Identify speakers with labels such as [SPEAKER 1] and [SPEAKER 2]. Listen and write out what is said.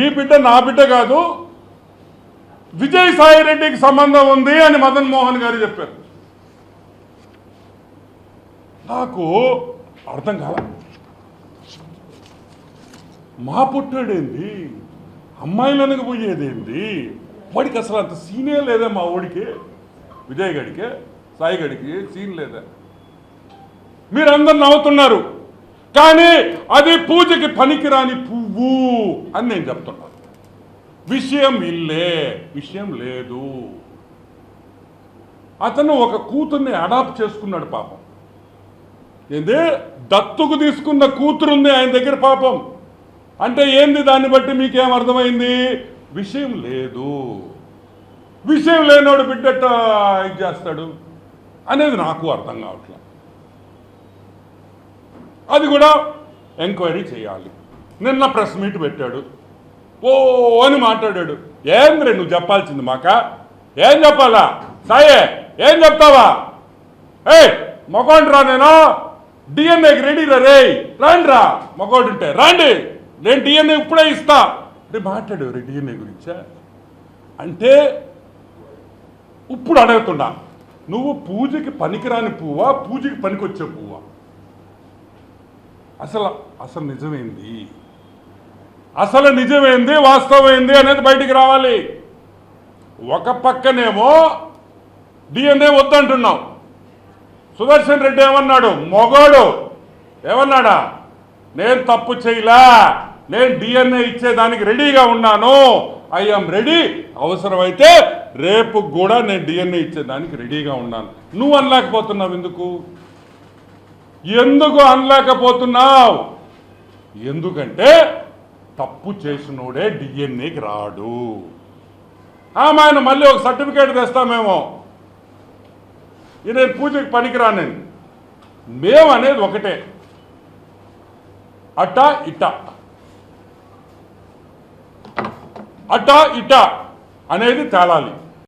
[SPEAKER 1] ఈ బిడ్డ నా బిడ్డ కాదు, విజయసాయి రెడ్డికి సంబంధం ఉంది అని మదన్ మోహన్ గారు చెప్పారు. నాకు అర్థం కాల. మా పుట్టాడేంది, అమ్మాయిలకు పోయేదేంది, వాడికి అసలు అంత సీనే లేదా, మా ఓడికి విజయ్ గడికి సాయి గడికి సీన్ లేదా. మీరందరు నవ్వుతున్నారు, కానీ అది పూజకి పనికిరాని పువ్వు అని నేను చెప్తున్నాను. విషయం ఇల్లే, విషయం లేదు. అతను ఒక కూతుర్ని అడాప్ట్ చేసుకున్నాడు పాపం. ఏంది, దత్తుకు తీసుకున్న కూతురుంది ఆయన దగ్గర పాపం. అంటే ఏంది, దాన్ని బట్టి మీకేం అర్థమైంది? విషయం లేదు. విషయం లేనోడు బిడ్డట ఇది చేస్తాడు అనేది నాకు అర్థం కావట్లేదు. అది కూడా ఎంక్వైరీ చేయాలి. నిన్న ప్రెస్ మీట్ పెట్టాడు, ఓ అని మాట్లాడాడు. ఏంద్రే నువ్వు చెప్పాల్సింది మాక? ఏం చెప్పాలా సాయే? ఏం చెప్తావా? మగోండ్రా, నేను డిఎన్ఏకి రెడీ రే, రాండి రా, మగోడుంటే రాండి, నేను డిఎన్ఏ ఇప్పుడే ఇస్తా అంటే మాట్లాడు డిఎన్ఏ గురించా. అంటే ఇప్పుడు అడుగుతున్నా, నువ్వు పూజకి పనికిరాని పువ్వా, పూజకి పనికొచ్చే పువ్వా? అసలు నిజమేంది, అసలు నిజమేంది, వాస్తవమైంది అనేది బయటికి రావాలి. ఒక పక్కనేమో డిఎన్ఏ వద్దంటున్నావు. సుదర్శన్ రెడ్డి ఏమన్నాడు, మొగోడు ఏమన్నాడా, నేను తప్పు చేయలా, నేను డిఎన్ఏ ఇచ్చేదానికి రెడీగా ఉన్నాను, ఐఎమ్ రెడీ, అవసరమైతే రేపు కూడా నేను డిఎన్ఏ ఇచ్చేదానికి రెడీగా ఉన్నాను. నువ్వు అనలేకపోతున్నావు ఎందుకు? ఎందుకు అనలేకపోతున్నావు? ఎందుకంటే తప్పు చేసినోడే డిఎన్ఏకి రాడు. ఆయన మళ్ళీ ఒక సర్టిఫికేట్ తెస్తామేమో, నేను పూజకి పనికిరానని. మేము అనేది ఒకటే, అటా ఇటా, అటా ఇటా అనేది తేలాలి.